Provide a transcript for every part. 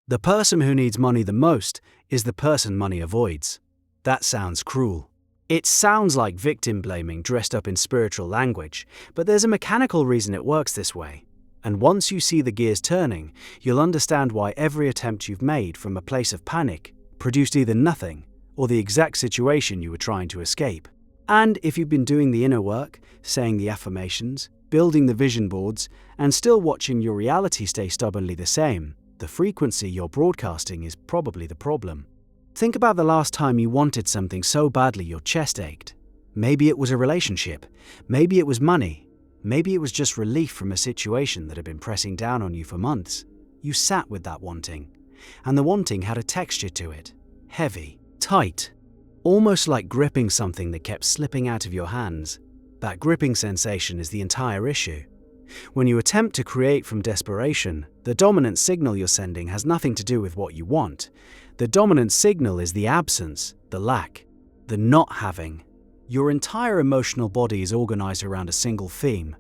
The person who needs money the most is the person money avoids. That sounds cruel. It sounds like victim blaming dressed up in spiritual language, but there's a mechanical reason it works this way. And once you see the gears turning, you'll understand why every attempt you've made from a place of panic produced either nothing or the exact situation you were trying to escape. And if you've been doing the inner work, saying the affirmations, building the vision boards, and still watching your reality stay stubbornly the same, the frequency you're broadcasting is probably the problem. Think about the last time you wanted something so badly your chest ached. Maybe it was a relationship, maybe it was money, maybe it was just relief from a situation that had been pressing down on you for months. You sat with that wanting, and the wanting had a texture to it. Heavy, tight, almost like gripping something that kept slipping out of your hands. That gripping sensation is the entire issue. When you attempt to create from desperation, the dominant signal you're sending has nothing to do with what you want. The dominant signal is the absence, the lack, the not having. Your entire emotional body is organized around a single theme.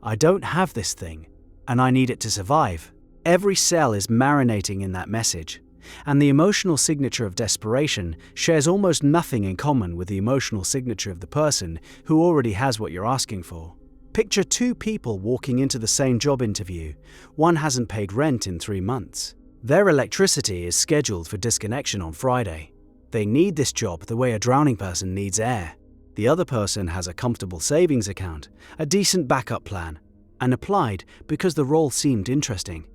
I don't have this thing, and I need it to survive. Every cell is marinating in that message, and the emotional signature of desperation shares almost nothing in common with the emotional signature of the person who already has what you're asking for. Picture two people walking into the same job interview. One hasn't paid rent in 3 months. Their electricity is scheduled for disconnection on Friday. They need this job the way a drowning person needs air. The other person has a comfortable savings account, a decent backup plan, and applied because the role seemed interesting.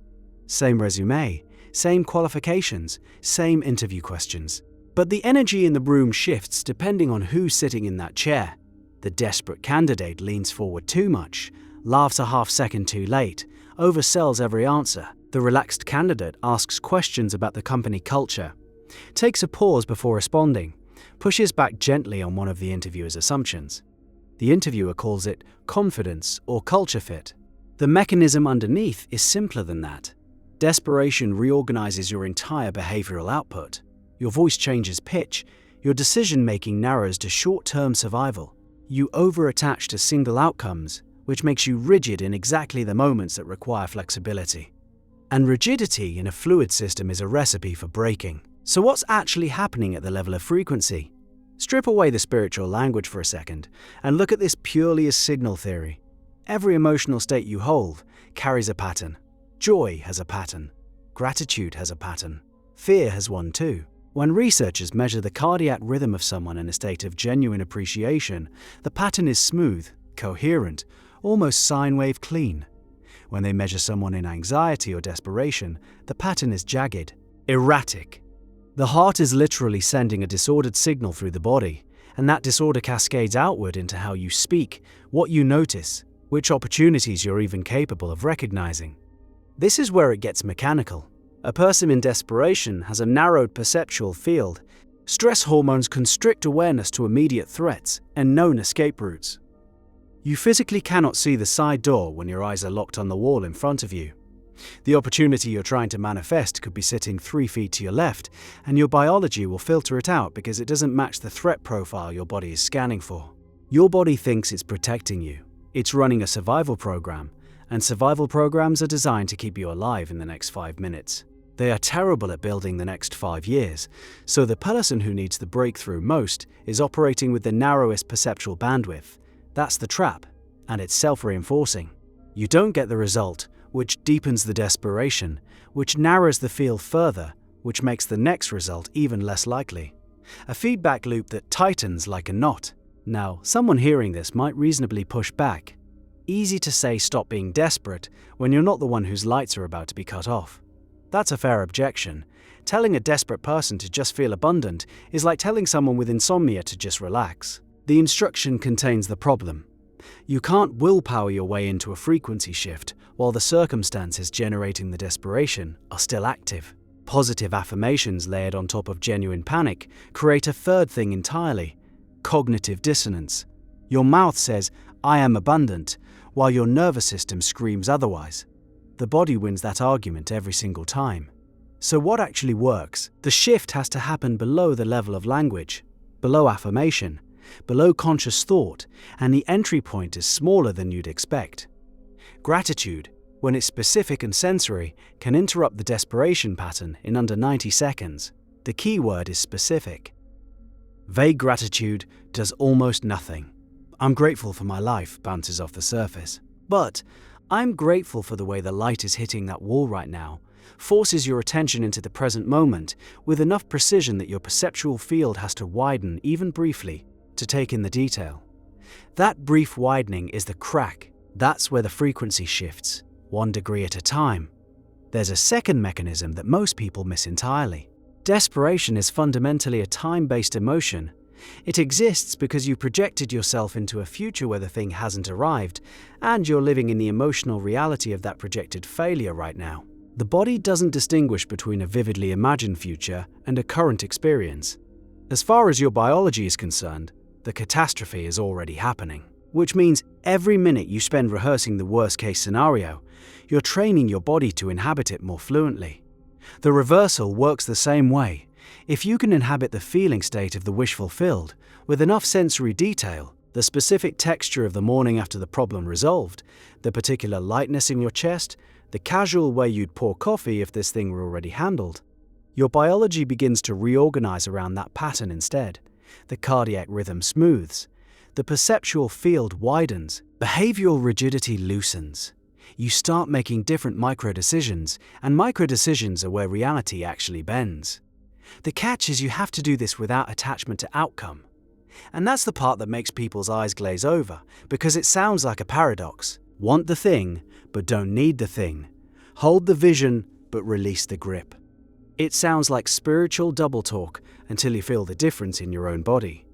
Same resume, same qualifications, same interview questions. But the energy in the room shifts depending on who's sitting in that chair. The desperate candidate leans forward too much, laughs a half-second too late, oversells every answer. The relaxed candidate asks questions about the company culture, takes a pause before responding, pushes back gently on one of the interviewer's assumptions. The interviewer calls it confidence or culture fit. The mechanism underneath is simpler than that. Desperation reorganizes your entire behavioral output. Your voice changes pitch, your decision-making narrows to short-term survival. You over-attach to single outcomes, which makes you rigid in exactly the moments that require flexibility. And rigidity in a fluid system is a recipe for breaking. So what's actually happening at the level of frequency? Strip away the spiritual language for a second and look at this purely as signal theory. Every emotional state you hold carries a pattern. Joy has a pattern. Gratitude has a pattern. Fear has one too. When researchers measure the cardiac rhythm of someone in a state of genuine appreciation, the pattern is smooth, coherent, almost sine wave clean. When they measure someone in anxiety or desperation, the pattern is jagged, erratic. The heart is literally sending a disordered signal through the body, and that disorder cascades outward into how you speak, what you notice, which opportunities you're even capable of recognizing. This is where it gets mechanical. A person in desperation has a narrowed perceptual field. Stress hormones constrict awareness to immediate threats and known escape routes. You physically cannot see the side door when your eyes are locked on the wall in front of you. The opportunity you're trying to manifest could be sitting 3 feet to your left, and your biology will filter it out because it doesn't match the threat profile your body is scanning for. Your body thinks it's protecting you. It's running a survival program, and survival programs are designed to keep you alive in the next 5 minutes. They are terrible at building the next 5 years, so the person who needs the breakthrough most is operating with the narrowest perceptual bandwidth. That's the trap, and it's self-reinforcing. You don't get the result, which deepens the desperation, which narrows the field further, which makes the next result even less likely. A feedback loop that tightens like a knot. Now, someone hearing this might reasonably push back. Easy to say stop being desperate when you're not the one whose lights are about to be cut off. That's a fair objection. Telling a desperate person to just feel abundant is like telling someone with insomnia to just relax. The instruction contains the problem. You can't willpower your way into a frequency shift while the circumstances generating the desperation are still active. Positive affirmations layered on top of genuine panic create a third thing entirely: cognitive dissonance. Your mouth says, "I am abundant," while your nervous system screams otherwise. The body wins that argument every single time. So what actually works? The shift has to happen below the level of language, below affirmation, below conscious thought, and the entry point is smaller than you'd expect. Gratitude, when it's specific and sensory, can interrupt the desperation pattern in under 90 seconds. The key word is specific. Vague gratitude does almost nothing. I'm grateful for my life bounces off the surface. But I'm grateful for the way the light is hitting that wall right now forces your attention into the present moment with enough precision that your perceptual field has to widen even briefly to take in the detail. That brief widening is the crack. That's where the frequency shifts, 1 degree at a time. There's a second mechanism that most people miss entirely. Desperation is fundamentally a time-based emotion. It exists because you projected yourself into a future where the thing hasn't arrived, and you're living in the emotional reality of that projected failure right now. The body doesn't distinguish between a vividly imagined future and a current experience. As far as your biology is concerned, the catastrophe is already happening, which means every minute you spend rehearsing the worst-case scenario, you're training your body to inhabit it more fluently. The reversal works the same way. If you can inhabit the feeling state of the wish fulfilled with enough sensory detail, the specific texture of the morning after the problem resolved, the particular lightness in your chest, the casual way you'd pour coffee if this thing were already handled, your biology begins to reorganize around that pattern instead. The cardiac rhythm smooths. The perceptual field widens. Behavioral rigidity loosens. You start making different micro-decisions, and micro-decisions are where reality actually bends. The catch is you have to do this without attachment to outcome. And that's the part that makes people's eyes glaze over, because it sounds like a paradox. Want the thing, but don't need the thing. Hold the vision, but release the grip. It sounds like spiritual double talk until you feel the difference in your own body.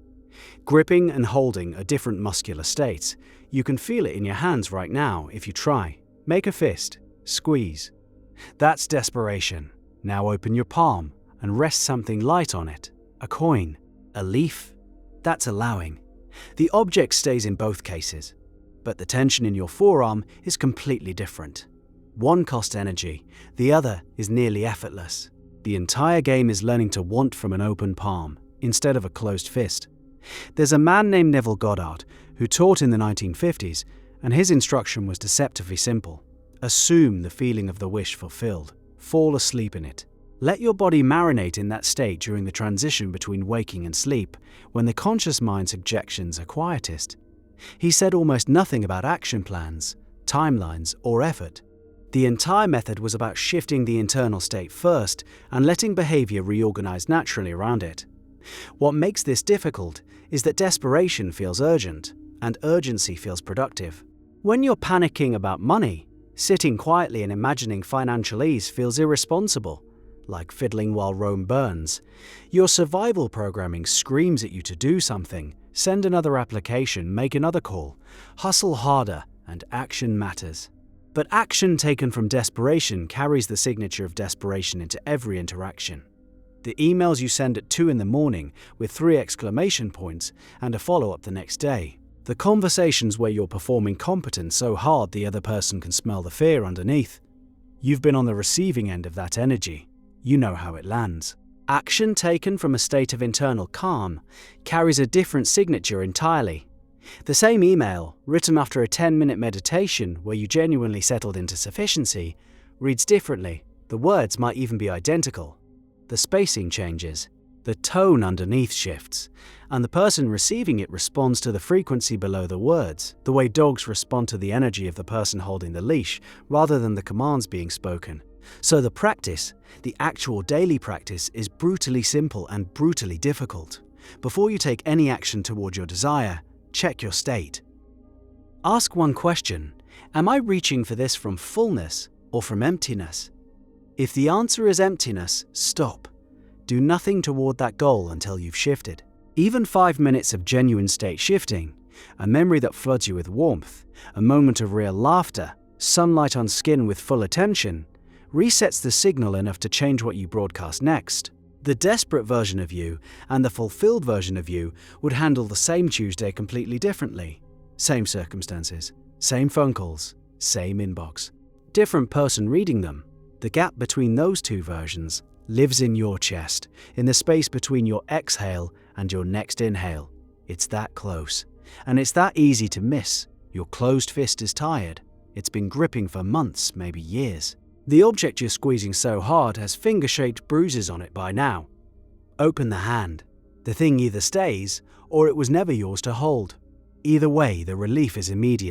Gripping and holding are different muscular states. You can feel it in your hands right now if you try. Make a fist. Squeeze. That's desperation. Now open your palm and rest something light on it. A coin. A leaf. That's allowing. The object stays in both cases, but the tension in your forearm is completely different. One costs energy, the other is nearly effortless. The entire game is learning to want from an open palm instead of a closed fist. There's a man named Neville Goddard who taught in the 1950s, and his instruction was deceptively simple. Assume the feeling of the wish fulfilled. Fall asleep in it. Let your body marinate in that state during the transition between waking and sleep, when the conscious mind's objections are quietest. He said almost nothing about action plans, timelines, or effort. The entire method was about shifting the internal state first and letting behavior reorganize naturally around it. What makes this difficult is that desperation feels urgent, and urgency feels productive. When you're panicking about money, sitting quietly and imagining financial ease feels irresponsible, like fiddling while Rome burns. Your survival programming screams at you to do something, send another application, make another call, hustle harder, and action matters. But action taken from desperation carries the signature of desperation into every interaction. The emails you send at 2 in the morning with 3 exclamation points and a follow-up the next day. The conversations where you're performing competence so hard the other person can smell the fear underneath. You've been on the receiving end of that energy. You know how it lands. Action taken from a state of internal calm carries a different signature entirely. The same email, written after a 10-minute meditation where you genuinely settled into sufficiency, reads differently. The words might even be identical. The spacing changes, the tone underneath shifts, and the person receiving it responds to the frequency below the words, the way dogs respond to the energy of the person holding the leash rather than the commands being spoken. So the practice, the actual daily practice, is brutally simple and brutally difficult. Before you take any action toward your desire, check your state. Ask one question: am I reaching for this from fullness or from emptiness? If the answer is emptiness, stop. Do nothing toward that goal until you've shifted. Even 5 minutes of genuine state shifting, a memory that floods you with warmth, a moment of real laughter, sunlight on skin with full attention, resets the signal enough to change what you broadcast next. The desperate version of you and the fulfilled version of you would handle the same Tuesday completely differently. Same circumstances, same phone calls, same inbox. Different person reading them. The gap between those two versions lives in your chest, in the space between your exhale and your next inhale. It's that close. And it's that easy to miss. Your closed fist is tired. It's been gripping for months, maybe years. The object you're squeezing so hard has finger-shaped bruises on it by now. Open the hand. The thing either stays, or it was never yours to hold. Either way, the relief is immediate.